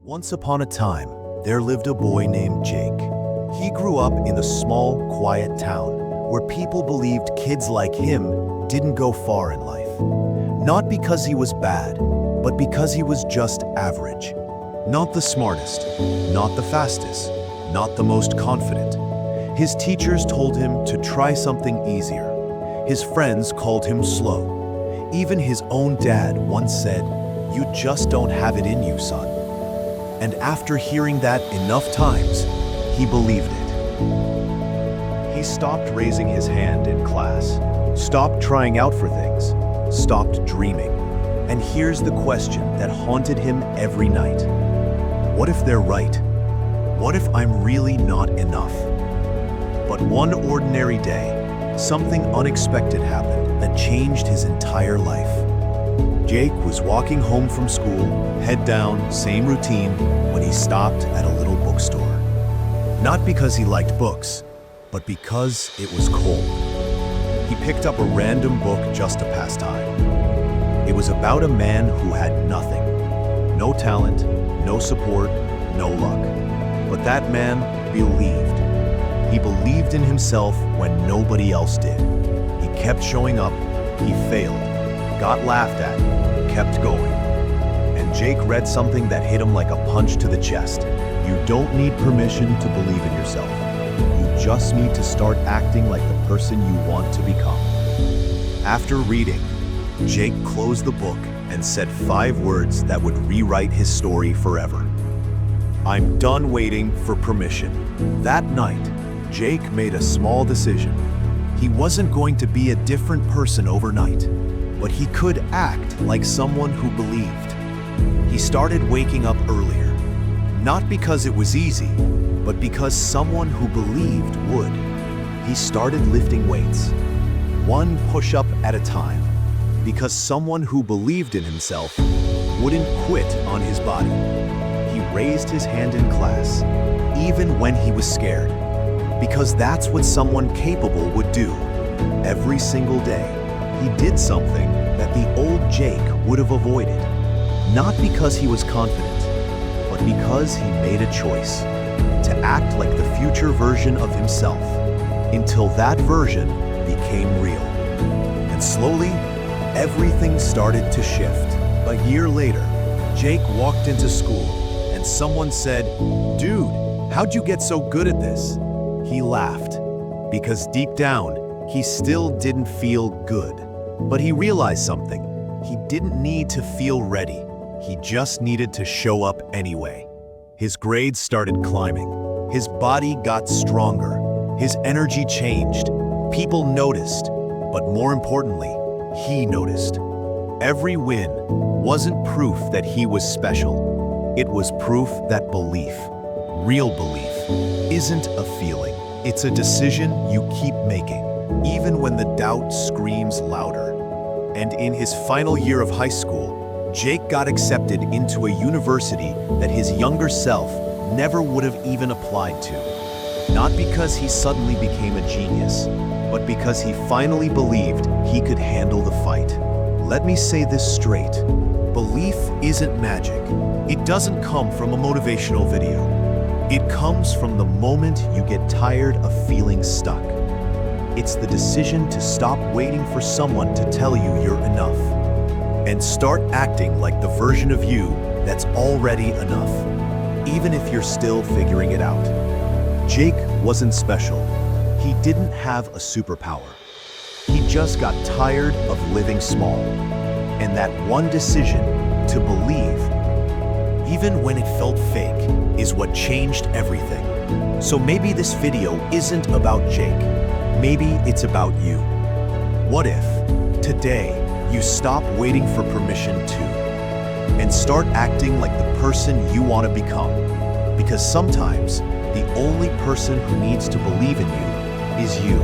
Once upon a time, there lived a boy named Jake. He grew up in a small, quiet town where people believed kids like him didn't go far in life. Not because he was bad, but because he was just average. Not the smartest, not the fastest, not the most confident. His teachers told him to try something easier. His friends called him slow. Even his own dad once said, "You just don't have it in you, son." And after hearing that enough times, he believed it. He stopped raising his hand in class, stopped trying out for things, stopped dreaming. And here's the question that haunted him every night. What if they're right? What if I'm really not enough? But one ordinary day, something unexpected happened that changed his entire life. Jake was walking home from school, head down, same routine, when he stopped at a little bookstore. Not because he liked books, but because it was cold. He picked up a random book just to pass time. It was about a man who had nothing. No talent, no support, no luck. But that man believed. He believed in himself when nobody else did. He kept showing up, he failed, got laughed at, kept going. And Jake read something that hit him like a punch to the chest. You don't need permission to believe in yourself. You just need to start acting like the person you want to become. After reading, Jake closed the book and said 5 words that would rewrite his story forever. I'm done waiting for permission. That night, Jake made a small decision. He wasn't going to be a different person overnight, but he could act like someone who believed. He started waking up earlier, not because it was easy, but because someone who believed would. He started lifting weights, one push-up at a time, because someone who believed in himself wouldn't quit on his body. He raised his hand in class, even when he was scared, because that's what someone capable would do. Every single day, he did something that the old Jake would have avoided. Not because he was confident, but because he made a choice to act like the future version of himself, until that version became real. And slowly, everything started to shift. A year later, Jake walked into school and someone said, "Dude, how'd you get so good at this?" He laughed, because deep down, he still didn't feel good. But he realized something. He didn't need to feel ready. He just needed to show up anyway. His grades started climbing. His body got stronger. His energy changed. People noticed, but more importantly, he noticed. Every win wasn't proof that he was special. It was proof that belief, real belief, isn't a feeling. It's a decision you keep making, even when the doubt screams louder. And in his final year of high school, Jake got accepted into a university that his younger self never would have even applied to. Not because he suddenly became a genius, but because he finally believed he could handle the fight. Let me say this straight. Belief isn't magic. It doesn't come from a motivational video. It comes from the moment you get tired of feeling stuck. It's the decision to stop waiting for someone to tell you you're enough and start acting like the version of you that's already enough, even if you're still figuring it out. Jake wasn't special. He didn't have a superpower. He just got tired of living small. And that one decision to believe, even when it felt fake, is what changed everything. So maybe this video isn't about Jake. Maybe it's about you. What if today you stop waiting for permission to, and start acting like the person you want to become? Because sometimes the only person who needs to believe in you is you.